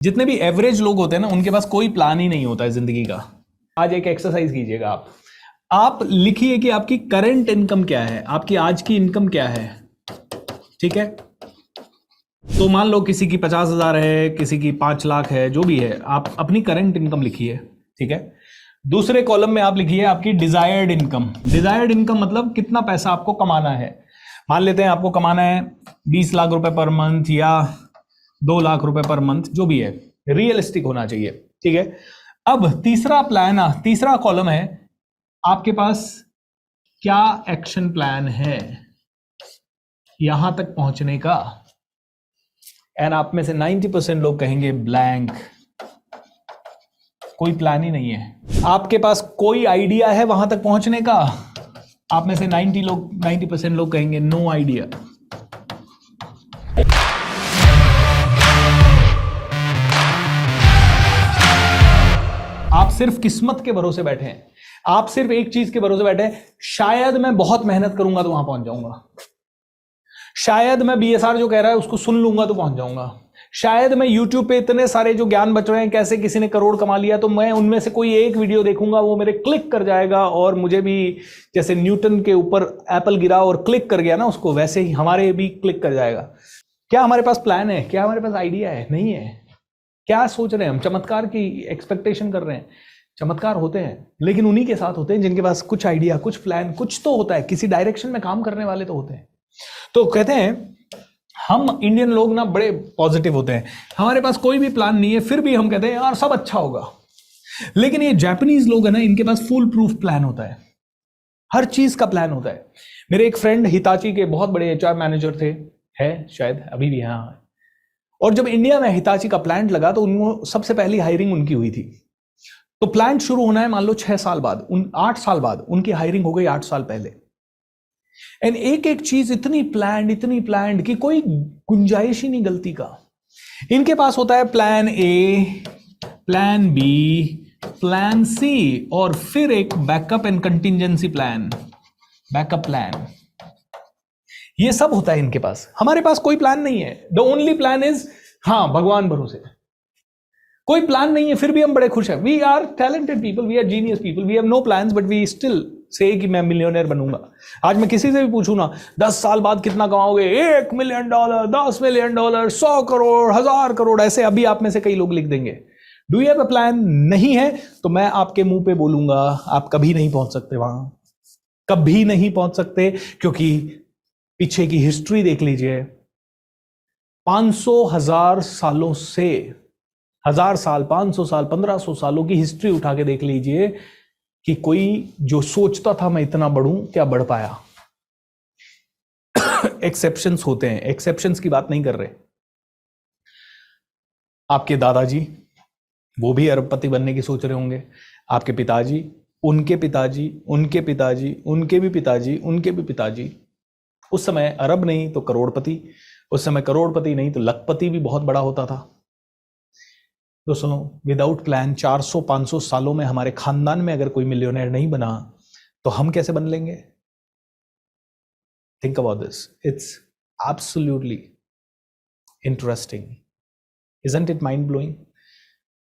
जितने भी एवरेज लोग होते हैं ना, उनके पास कोई प्लान ही नहीं होता है जिंदगी का। आज एक एक्सरसाइज कीजिएगा आप लिखिए कि आपकी करंट इनकम क्या है, आपकी आज की इनकम क्या है। ठीक है, तो मान लो किसी की 50,000 है, किसी की 5 लाख है, जो भी है, आप अपनी करंट इनकम लिखिए। ठीक है, दूसरे कॉलम में आप लिखिए आपकी डिजायर्ड इनकम। डिजायर्ड इनकम मतलब कितना पैसा आपको कमाना है। मान लेते हैं आपको कमाना है 20 लाख रुपए पर मंथ या 2 लाख रुपए पर मंथ, जो भी है, रियलिस्टिक होना चाहिए। ठीक है, अब तीसरा प्लान, तीसरा कॉलम है आपके पास क्या एक्शन प्लान है यहां तक पहुंचने का। एंड आप में से 90% लोग कहेंगे ब्लैंक, कोई प्लान ही नहीं है। आपके पास कोई आइडिया है वहां तक पहुंचने का। आप में से 90% लोग कहेंगे नो आइडिया। आप सिर्फ किस्मत के भरोसे बैठे हैं। आप सिर्फ एक चीज के भरोसे बैठे हैं, शायद मैं बहुत मेहनत करूंगा तो वहां पहुंच जाऊंगा, शायद मैं बीएसआर जो कह रहा है उसको सुन लूंगा तो पहुंच जाऊंगा, शायद मैं यूट्यूब पे इतने सारे जो ज्ञान बच रहे हैं, कैसे किसी ने करोड़ कमा लिया, तो मैं उनमें से कोई एक वीडियो देखूंगा, वो मेरे क्लिक कर जाएगा और मुझे भी, जैसे न्यूटन के ऊपर एप्पल गिरा और क्लिक कर गया ना उसको, वैसे ही हमारे भी क्लिक कर जाएगा। क्या हमारे पास प्लान है? क्या हमारे पास आइडिया है? नहीं है। क्या सोच रहे हैं हम? चमत्कार की एक्सपेक्टेशन कर रहे हैं। चमत्कार होते हैं लेकिन उन्हीं के साथ होते हैं जिनके पास कुछ आइडिया, कुछ प्लान, कुछ तो होता है, किसी डायरेक्शन में काम करने वाले तो होते हैं। तो कहते हैं हम इंडियन लोग ना बड़े पॉजिटिव होते हैं, हमारे पास कोई भी प्लान नहीं है, फिर भी हम कहते हैं यार सब अच्छा होगा। लेकिन ये जापानीज लोग है ना, इनके पास फुल प्रूफ प्लान होता है, हर चीज का प्लान होता है। मेरे एक फ्रेंड हिताची के बहुत बड़े एचआर मैनेजर थे, है शायद अभी भी यहाँ, और जब इंडिया में हिताची का प्लांट लगा तो उनको सबसे पहली हायरिंग उनकी हुई थी। तो प्लांट शुरू होना है मान लो 6 साल बाद, 8 साल बाद उनकी हायरिंग हो गई 8 साल पहले। एंड एक एक चीज इतनी प्लान्ड कि कोई गुंजाइश ही नहीं गलती का। इनके पास होता है plan A, plan B, plan C, और फिर एक backup and contingency plan, backup plan. ये सब होता है इनके पास। हमारे पास कोई प्लान नहीं है। द ओनली प्लान इज, हाँ, भगवान भरोसे। कोई प्लान नहीं है, फिर भी हम बड़े खुश हैं। We are talented people, we are genius people, we have no plans, but we still say कि मैं मिलियनेयर बनूंगा। आज मैं किसी से भी पूछूं ना 10 साल बाद कितना कमाओगे, $1 मिलियन, $10 मिलियन, 100 करोड़, 1000 करोड़, ऐसे अभी आप में से कई लोग लिख देंगे। Do you have a plan? नहीं है तो मैं आपके मुंह पे बोलूंगा आप कभी नहीं पहुंच सकते वहां, कभी नहीं पहुंच सकते। क्योंकि पीछे की हिस्ट्री देख लीजिए, 500,000 सालों से, 1000 साल, 500 साल, 1500 सालों की हिस्ट्री उठा के देख लीजिए कि कोई जो सोचता था मैं इतना बढ़ूं, क्या बढ़ पाया? एक्सेप्शंस होते हैं, एक्सेप्शंस की बात नहीं कर रहे। आपके दादाजी, वो भी अरबपति बनने की सोच रहे होंगे। आपके पिताजी, उनके पिताजी, उनके पिताजी, उनके भी पिताजी, उनके भी पिताजी। उस समय अरब नहीं तो करोड़पति, उस समय करोड़पति नहीं तो लखपति भी बहुत बड़ा होता था। दोस्तों, विदाउट प्लान 400-500 सालों में हमारे खानदान में अगर कोई मिलियनेयर नहीं बना तो हम कैसे बन लेंगे? Think about this, it's absolutely interesting, isn't it mind blowing?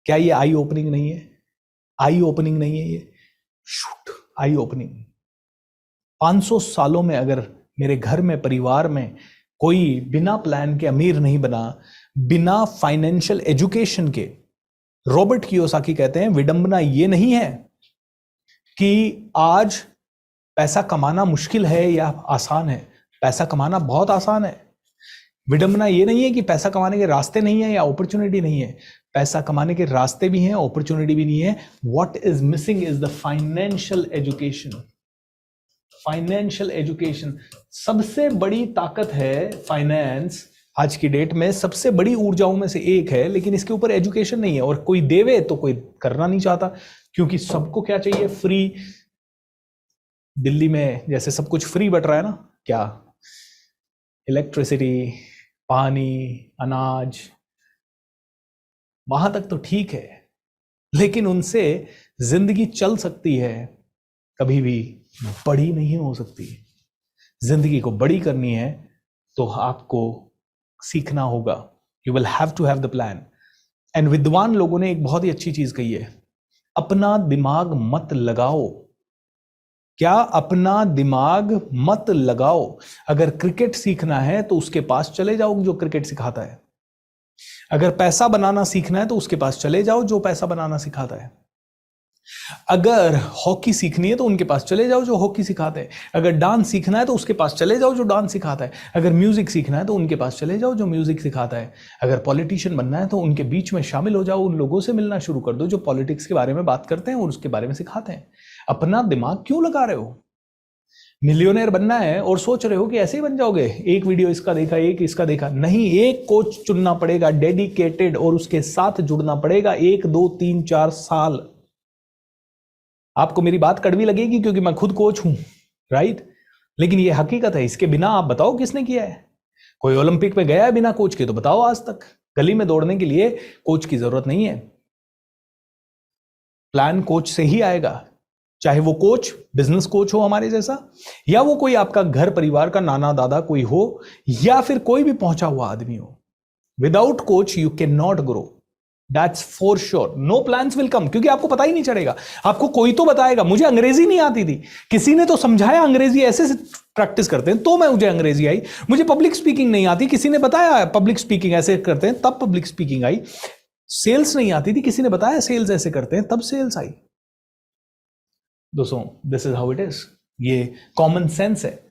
क्या ये आई ओपनिंग नहीं है? आई ओपनिंग नहीं है ये? शूट, आई ओपनिंग। 500 सालों में अगर मेरे घर में, परिवार में कोई बिना प्लान के अमीर नहीं बना, बिना फाइनेंशियल एजुकेशन के। रॉबर्ट कियोसाकी कहते हैं विडंबना ये नहीं है कि आज पैसा कमाना मुश्किल है या आसान है, पैसा कमाना बहुत आसान है। विडंबना ये नहीं है कि पैसा कमाने के रास्ते नहीं है या अपॉर्चुनिटी नहीं है, पैसा कमाने के रास्ते भी हैं, अपॉर्चुनिटी भी नहीं है। What is missing is the financial education. Financial education सबसे बड़ी ताकत है। फाइनेंस आज की डेट में सबसे बड़ी ऊर्जाओं में से एक है, लेकिन इसके ऊपर एजुकेशन नहीं है। और कोई देवे तो कोई करना नहीं चाहता, क्योंकि सबको क्या चाहिए? फ्री। दिल्ली में जैसे सब कुछ फ्री बट रहा है ना, क्या इलेक्ट्रिसिटी, पानी, अनाज, वहां तक तो ठीक है, लेकिन उनसे जिंदगी चल सकती है, कभी भी बड़ी नहीं हो सकती। जिंदगी को बड़ी करनी है तो आपको सीखना होगा। You will have to have the plan. And विद्वान लोगों ने एक बहुत ही अच्छी चीज कही है, अपना दिमाग मत लगाओ। क्या? अपना दिमाग मत लगाओ। अगर क्रिकेट सीखना है तो उसके पास चले जाओ जो क्रिकेट सिखाता है। अगर पैसा बनाना सीखना है तो उसके पास चले जाओ जो पैसा बनाना सिखाता है। अगर हॉकी सीखनी है तो उनके पास चले जाओ जो हॉकी सिखाते हैं। अगर डांस सीखना है तो उसके पास चले जाओ जो डांस सिखाता है। अगर म्यूजिक सीखना है तो उनके पास चले जाओ जो म्यूजिक सिखाता है। अगर पॉलिटिशियन बनना है तो उनके बीच में शामिल हो जाओ, उन लोगों से मिलना शुरू कर दो जो पॉलिटिक्स के बारे में बात करते हैं और उसके बारे में सिखाते हैं। अपना दिमाग क्यों लगा रहे हो? मिलियनेयर बनना है और सोच रहे हो कि ऐसे ही बन जाओगे, एक वीडियो इसका देखा, एक इसका देखा। नहीं, एक कोच चुनना पड़ेगा डेडिकेटेड, और उसके साथ जुड़ना पड़ेगा 1 2 3 4 साल। आपको मेरी बात कड़वी लगेगी क्योंकि मैं खुद कोच हूं, राइट? लेकिन ये हकीकत है। इसके बिना आप बताओ किसने किया है? कोई ओलंपिक में गया है बिना कोच के? तो बताओ आज तक। गली में दौड़ने के लिए कोच की जरूरत नहीं है, प्लान कोच से ही आएगा। चाहे वो कोच बिजनेस कोच हो हमारे जैसा, या वो कोई आपका घर परिवार का नाना दादा कोई हो, या फिर कोई भी पहुंचा हुआ आदमी हो। Without coach you can not grow, that's for sure. No plans will come, क्योंकि आपको पता ही नहीं चलेगा। आपको कोई तो बताएगा। मुझे अंग्रेजी नहीं आती थी, किसी ने तो समझाया अंग्रेजी ऐसे प्रैक्टिस करते हैं, तो मुझे अंग्रेजी आई। मुझे पब्लिक स्पीकिंग नहीं आती, किसी ने बताया पब्लिक स्पीकिंग ऐसे करते हैं, तब पब्लिक स्पीकिंग आई। सेल्स नहीं आती थी, किसी ने बताया सेल्स ऐसे करते हैं, तब सेल्स आई। दोस्तों, this is how it is. ये कॉमन सेंस है।